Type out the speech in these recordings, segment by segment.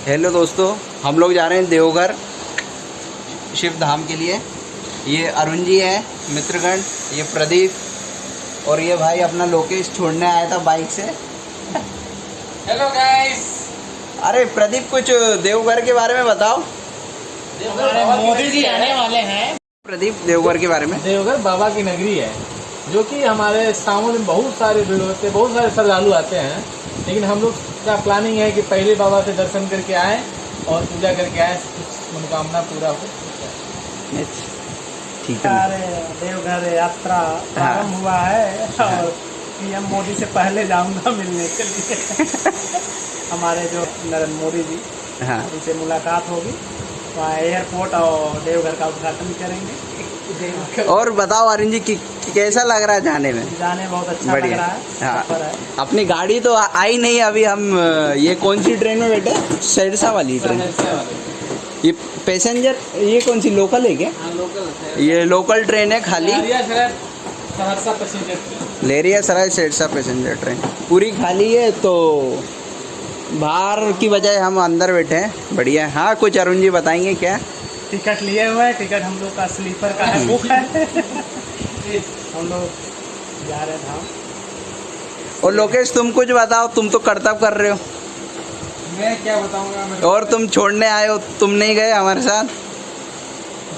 Hello दोस्तों, हम लोग जा रहे हैं देवघर शिव धाम के लिए। ये अरुण जी है, मित्रगण, ये प्रदीप और ये भाई अपना लोकेश छोड़ने आया था बाइक से। Hello guys. अरे प्रदीप, कुछ देवघर के बारे में बताओ। मोदी जी आने वाले हैं। प्रदीप, देवघर के बारे में। देवघर बाबा की नगरी है, जो कि हमारे सावन में बहुत सारे भीड़ होते हैं, बहुत सारे श्रद्धालु आते हैं। लेकिन हम लोग का प्लानिंग है कि पहले बाबा से दर्शन करके आए और पूजा करके आए, कुछ मनोकामना पूरा हो। ठीक है। देवघर यात्रा प्रारंभ हुआ है और पीएम मोदी से पहले जाऊंगा मिलने के लिए। हमारे जो नरेंद्र मोदी जी, हाँ, उनसे मुलाकात होगी, वहाँ एयरपोर्ट और देवघर का उद्घाटन करेंगे। और बताओ अरुण जी कि कैसा लग रहा है जाने में? जाने बहुत अच्छा लग बढ़िया। रहा है। हाँ, सफर है। अपनी गाड़ी तो आई नहीं अभी। हम ये कौन सी ट्रेन में बैठे? सिरसा वाली ट्रेन। ये पैसेंजर, ये कौन सी लोकल है क्या? लोकल ये लोकल ट्रेन है खाली। सहरसा पैसेंजर लेरिया सराय सिरसा पैसेंजर ट्रेन पूरी खाली है, तो बाहर की बजाय हम अंदर बैठे हैं। बढ़िया। हाँ, कुछ अरुण जी बताएंगे क्या? टिकट लिए हुए हैं। टिकट हम लोग का स्लीपर का है, बुक है। हम लोग जा रहे हैं धाम। और लोकेश, तुम कुछ बताओ, तुम तो कर्तव्य कर रहे हो। मैं क्या बताऊंगा। और तुम छोड़ने आए हो, तुम नहीं गए हमारे साथ?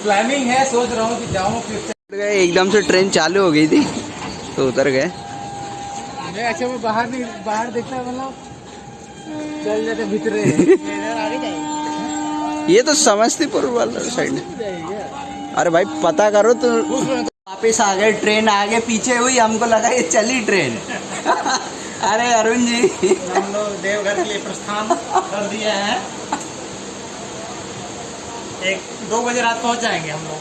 प्लानिंग है, सोच रहा हूँ कि जाऊँ फिर से। गए, एकदम से ट्रेन चालू हो गई थी तो उतर गए। अच्छा, वो बाहर देखता मतलब चल जाते भीतरे। ये तो समस्तीपुर वाला साइड है। अरे भाई पता करो तो। वापिस आ गए, ट्रेन आगे पीछे हुई, हमको लगा ये चली ट्रेन। अरे अरुण जी, हम लोग देवघर के लिए प्रस्थान कर दिए हैं। 1-2 बजे रात पहुंच जाएंगे हम लोग।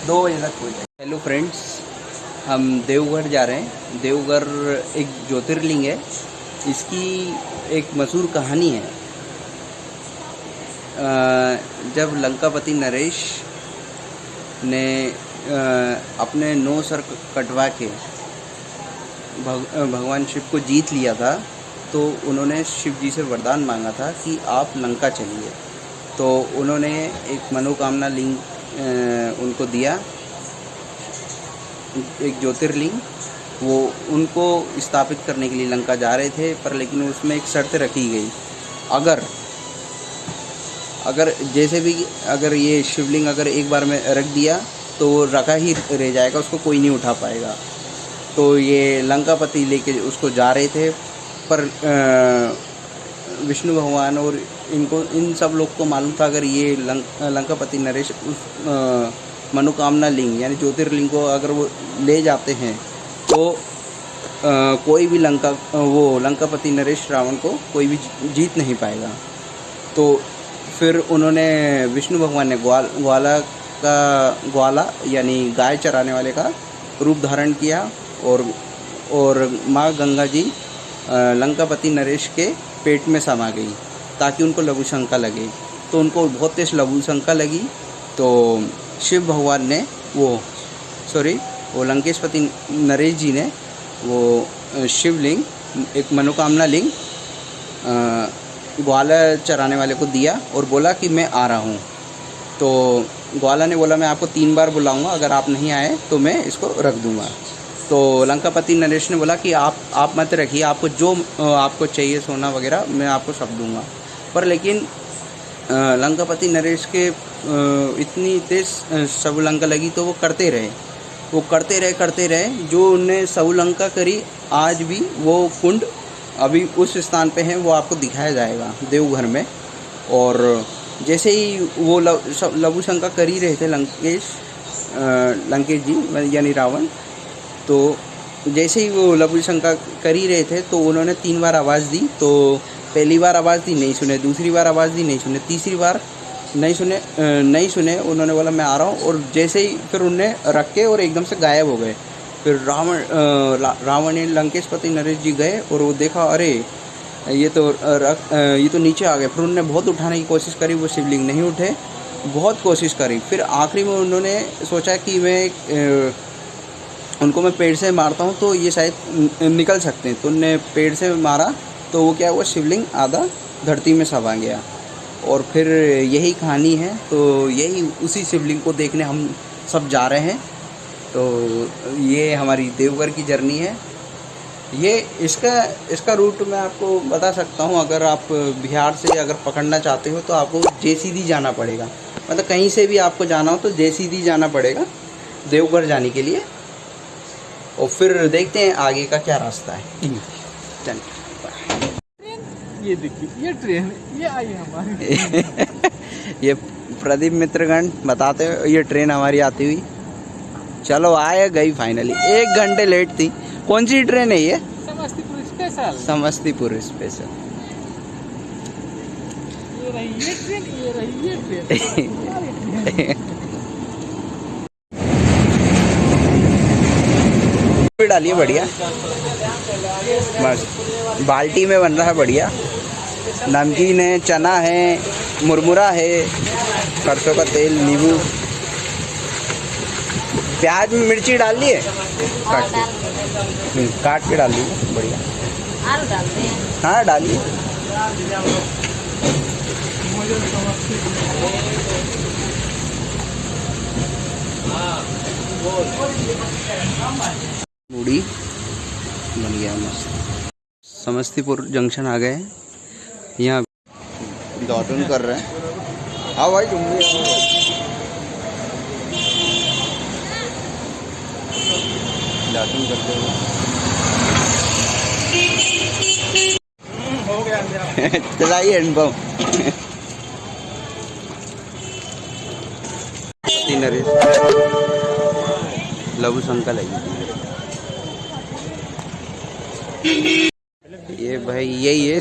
2 बजे तक पहुँच जाए। हेलो फ्रेंड्स, हम देवघर जा रहे हैं। देवघर एक ज्योतिर्लिंग है। इसकी एक मशहूर कहानी है। जब लंकापति नरेश ने अपने 9 सर कटवा के भगवान शिव को जीत लिया था, तो उन्होंने शिव जी से वरदान मांगा था कि आप लंका चलिए। तो उन्होंने एक मनोकामना लिंग उनको दिया, एक ज्योतिर्लिंग। वो उनको स्थापित करने के लिए लंका जा रहे थे, पर लेकिन उसमें एक शर्त रखी गई। अगर जैसे भी अगर ये शिवलिंग अगर एक बार में रख दिया तो वो रखा ही रह जाएगा, उसको कोई नहीं उठा पाएगा। तो ये लंकापति लेके उसको जा रहे थे, पर विष्णु भगवान और इन सब लोग को मालूम था, अगर ये लंकापति नरेश उस मनोकामना लिंग यानी ज्योतिर्लिंग को अगर वो ले जाते हैं तो कोई भी लंकापति नरेश रावण को कोई भी जीत नहीं पाएगा। तो फिर उन्होंने विष्णु भगवान ने ग्वाला यानी गाय चराने वाले का रूप धारण किया और माँ गंगा जी लंकापति नरेश के पेट में समा गई ताकि उनको लघु शंका लगे। तो उनको बहुत तेज लघु शंका लगी, तो शिव भगवान ने वो लंकेशपति नरेश जी ने वो शिवलिंग, एक मनोकामना लिंग ग्वाला चराने वाले को दिया और बोला कि मैं आ रहा हूँ। तो ग्वाला ने बोला मैं आपको 3 बार बुलाऊंगा, अगर आप नहीं आए तो मैं इसको रख दूँगा। तो लंकापति नरेश ने बोला कि आप मत रखिए, आपको जो आपको चाहिए सोना वगैरह मैं आपको सब दूँगा। पर लेकिन लंकापति नरेश के इतनी तेज सबुलंका लगी, तो वो करते रहे। जो उनने सबुलंका करी, आज भी वो कुंड अभी उस स्थान पे है, वो आपको दिखाया जाएगा देवघर में। और जैसे ही वो लघु शंका कर ही रहे थे लंकेश जी यानी रावण, तो जैसे ही वो लघु शंका कर ही रहे थे तो उन्होंने 3 बार आवाज़ दी। तो पहली बार आवाज़ दी, नहीं सुने। दूसरी बार आवाज़ दी, नहीं सुने। तीसरी बार नहीं सुने। उन्होंने बोला मैं आ रहा हूँ, और जैसे ही फिर उनने रख के और एकदम से गायब हो गए। फिर रावण ने लंकेशपति नरेश जी गए और वो देखा, अरे ये तो नीचे आ गए। फिर उन्होंने बहुत उठाने की कोशिश करी, वो शिवलिंग नहीं उठे। बहुत कोशिश करी। फिर आखिरी में उन्होंने सोचा कि उनको मैं पेड़ से मारता हूँ तो ये शायद निकल सकते हैं। तो उनने पेड़ से मारा तो वो क्या हुआ, शिवलिंग आधा धरती में समा गया। और फिर यही कहानी है। तो यही उसी शिवलिंग को देखने हम सब जा रहे हैं। तो ये हमारी देवघर की जर्नी है। ये इसका रूट मैं आपको बता सकता हूँ। अगर आप बिहार से अगर पकड़ना चाहते हो तो आपको जेसीडी जाना पड़ेगा। मतलब कहीं से भी आपको जाना हो तो जेसीडी जाना पड़ेगा देवघर जाने के लिए। और फिर देखते हैं आगे का क्या रास्ता है। चल ये देखिए, ये ट्रेन ये आई हमारी। ये प्रदीप मित्रगण बताते हो, ये ट्रेन हमारी आती हुई। चलो आए गई फाइनली, 1 घंटे लेट थी। कौन सी ट्रेन है ये? समस्तीपुर स्पेशल। समस्तीपुर स्पेशल। ये रही ये ट्रेन, ये रही ये ट्रेन। डालिए बढ़िया, मस्त बाल्टी में बन रहा है बढ़िया। नमकीन है, चना है, मुरमुरा है, सरसों का तेल, नींबू, प्याज में मिर्ची डाल लिए काट के डाल लीजिए बढ़िया। आलू डालते हैं। हाँ डालिए। पूड़ी बन गया मस्त। समस्तीपुर जंक्शन आ गए हैं। यहाँ दौड़न कर रहे हैं। हाँ भाई तुम भी दौड़न करते हो। हो गया चलाइए अनुभव। लघु संकल है ये भाई। यही है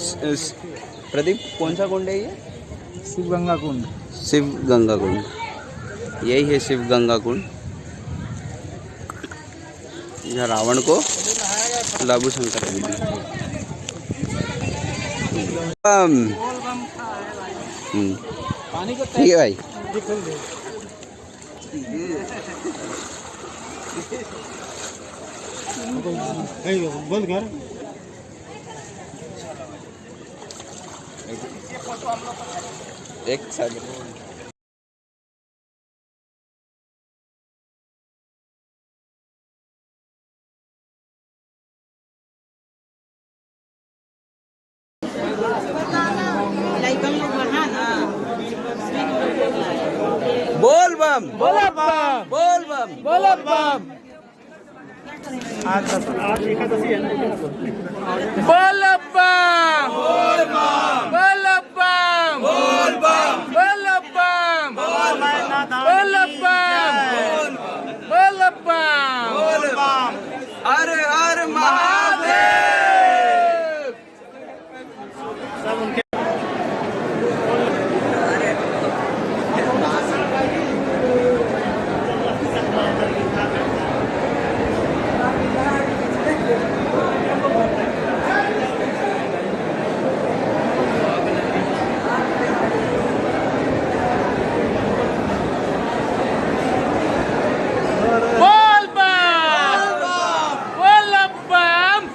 प्रदीप, कौन सा कुंड है ये? शिव गंगा कुंड। शिव गंगा कुंड, यही है शिव गंगा कुंड। यहाँ रावण को लघु शंकर पानी को ठीक है भाई। बंद कर। एक साथ बोल बम, बोल बम, बोल बम, बोल बम, आज एकादशी है ना। बोल बम, बोल बम, बोल बम, बोल बम, बोल बम, बोल बम, बोल बम, हर हर महादेव। सब उनके बोल बम, बोल बम।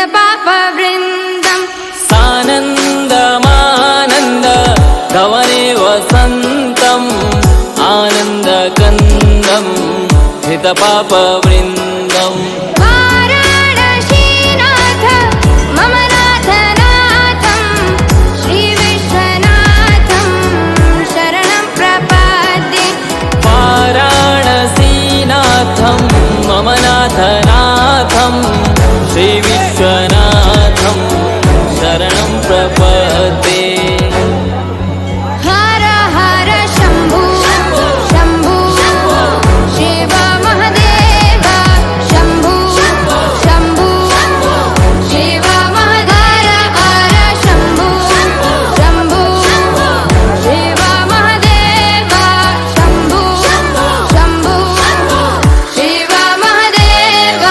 हितपापवृन्दम् सानन्दमानन्द गवने वसन्तम् आनन्दकन्दं हितपापवृन्दम् वाराणसीनाथ मम नाथनाथं श्रीविश्वनाथं शरणं प्रपद्ये वाराणसीनाथं मम नाथनाथं श्रीविश्वनाथं शरणं प्रपद्ये हर हर शम्भो शम्भो शिव महदेव शम्भो शम्भो शिव महदेव हर शम्भो शम्भो शिव महदेव शम्भो शम्भो शिव महदेव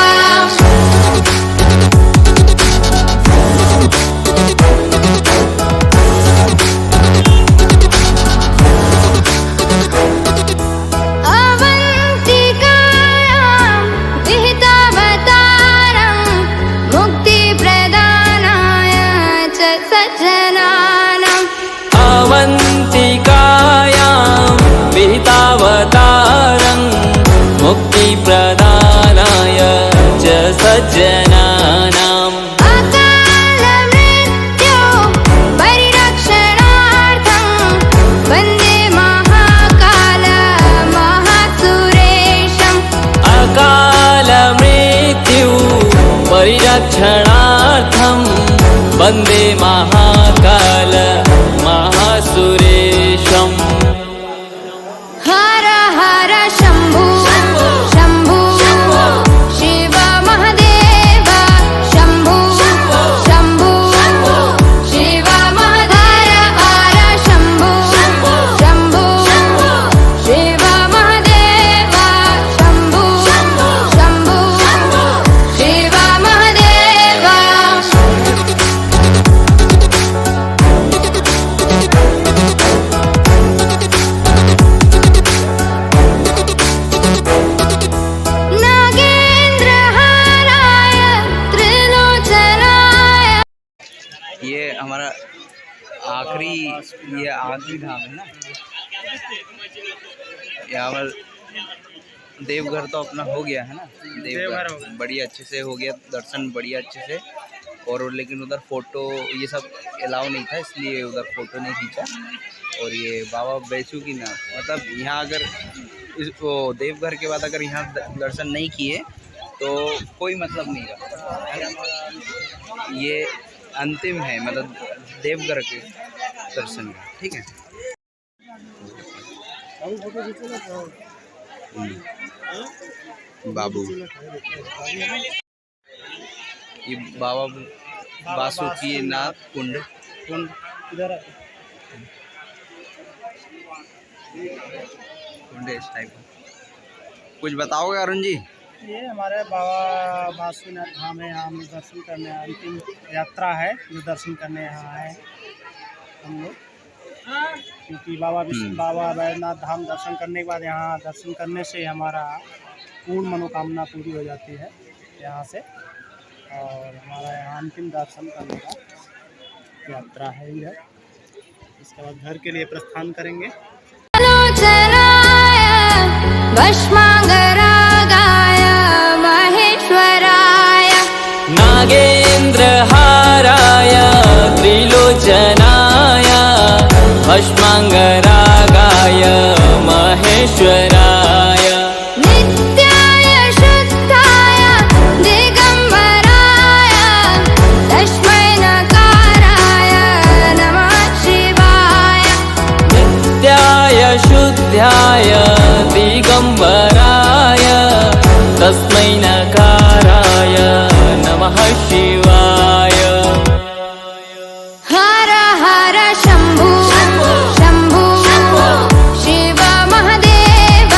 अवन्तिकायां विहितावतारं मुक्तिप्रदानाय च सज्जनानाम् अवन्तिकायां विहितावतारं मुक्तिप्रदानाय च सज्जनानाम् अकालमृत्यो परिरक्षणार्थं वन्दे महाकाल महासुरेशम् अकालमृत्यु परिरक्षणार्थं वन्दे महाकाल महासुरेशम् हर हर शम्भो शम्भो शिव महदेव शम्भो शम्भो शिव महदेव हर शम्भो शम्भो शिव महदेव शम्भो शम्भो शिव महदेव नागेन्द्रहाराय त्रिलोचनाय ये हमारा आखिरी धाम है ना। यहाँ पर देवघर तो अपना हो गया है ना। देवघर बढ़िया अच्छे से हो गया, दर्शन बढ़िया अच्छे से। और लेकिन उधर फ़ोटो ये सब अलाउ नहीं था, इसलिए उधर फ़ोटो नहीं खींचा। और ये बाबा बैजूनाथ मतलब यहाँ अगर इसको देवघर के बाद अगर यहाँ दर्शन नहीं किए तो कोई मतलब नहीं रहा। ये अंतिम है मतलब देवघर के दर्शन का, ठीक है। बाबू ये बाबा बासुकीनाथ कुंड इस टाइप का कुछ बताओगे अरुण जी? ये हमारे बाबा बासुकीनाथ धाम है, यहाँ हम दर्शन करने अंतिम यात्रा है जो दर्शन करने यहाँ आए हम लोग। क्योंकि बाबा बैजनाथ धाम दर्शन करने के बाद यहाँ दर्शन करने से हमारा पूर्ण मनोकामना पूरी हो जाती है यहाँ से। और हमारा यहाँ अंतिम दर्शन करने का यात्रा है इधर। इसके बाद घर के लिए प्रस्थान करेंगे। त्रिलोचनाय भस्मांगरागाय महेश्वराय नागेन्द्रहाराय त्रिलोचनाय भस्मांगरागाय महेश्वराय नित्याय शुद्धाय दिगंबराय तस्मै नकाराय नमः शिवाय नित्याय शुद्धाय दिगंबराय तस्मै नकाराय नमः शिवाय हर हर शम्भो शम्भो शिव महदेव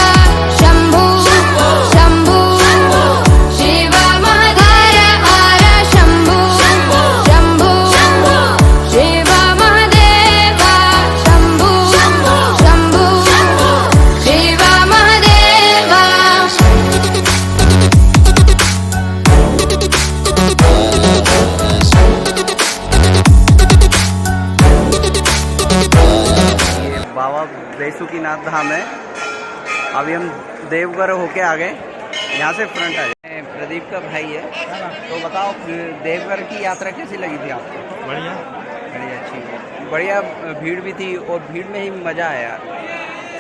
बेसुकीनाथ धाम है। अभी हम देवघर होके आ गए, यहाँ से फ्रंट आ गए। प्रदीप का भाई है, तो बताओ देवघर की यात्रा कैसी लगी थी आपको? बढ़िया। बढ़िया, अच्छी, बढ़िया। भीड़ भी थी और भीड़ में ही मज़ा आया,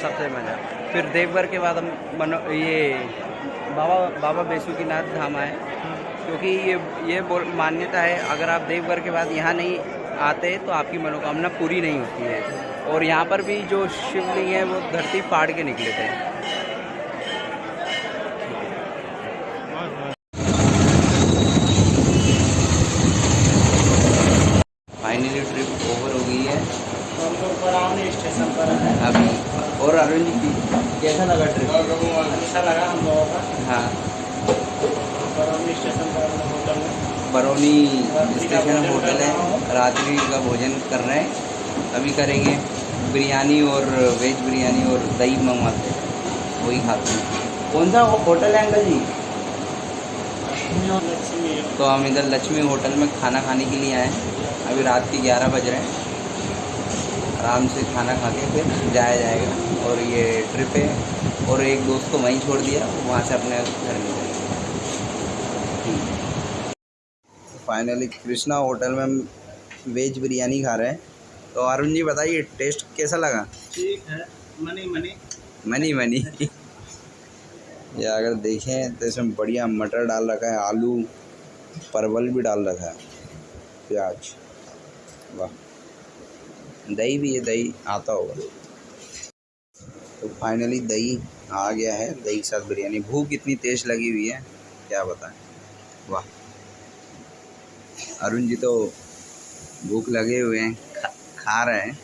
सबसे मज़ा। फिर देवघर के बाद हम ये बाबा बेसुकीनाथ धाम आए, क्योंकि ये मान्यता है, अगर आप देवघर के बाद यहाँ नहीं आते तो आपकी मनोकामना पूरी नहीं होती है। और यहाँ पर भी जो शिवलिंग है वो धरती फाड़ के निकले थे। फाइनली ट्रिप ओवर हो गई है, हम लोग बरौनी स्टेशन पर हैं अभी। और अरुण जी कैसा लगा ट्रिप? अच्छा लगा हम लोगों का। हाँ, बरौनी स्टेशन पर हम लोग होटल में बरौनी स्टेशन होटल है, रात्रि का भोजन कर रहे हैं। अभी करेंगे बिरयानी और वेज बिरयानी और दही मंगवाते हैं, वही खाते हैं। कौन सा होटल है अंकल जी? लक्ष्मी। तो हम इधर लक्ष्मी होटल में खाना खाने के लिए आए हैं। अभी रात के 11 बज रहे हैं, आराम से खाना खा के फिर जाया जाएगा। और ये ट्रिप है, और एक दोस्त को वहीं छोड़ दिया, वहाँ से अपने घर में जाएगा। फाइनली कृष्णा होटल में हम वेज बिरयानी खा रहे हैं। तो अरुण जी बताइए टेस्ट कैसा लगा? ठीक है, मनी मनी ये अगर देखें तो इसमें बढ़िया मटर डाल रखा है, आलू परवल भी डाल रखा है, प्याज, वाह। दही भी है, दही आता होगा। तो फाइनली दही आ गया है, दही के साथ बिरयानी। भूख इतनी तेज लगी हुई है क्या बताएं, वाह। अरुण जी तो भूख लगे हुए हैं, खा रहे हैं।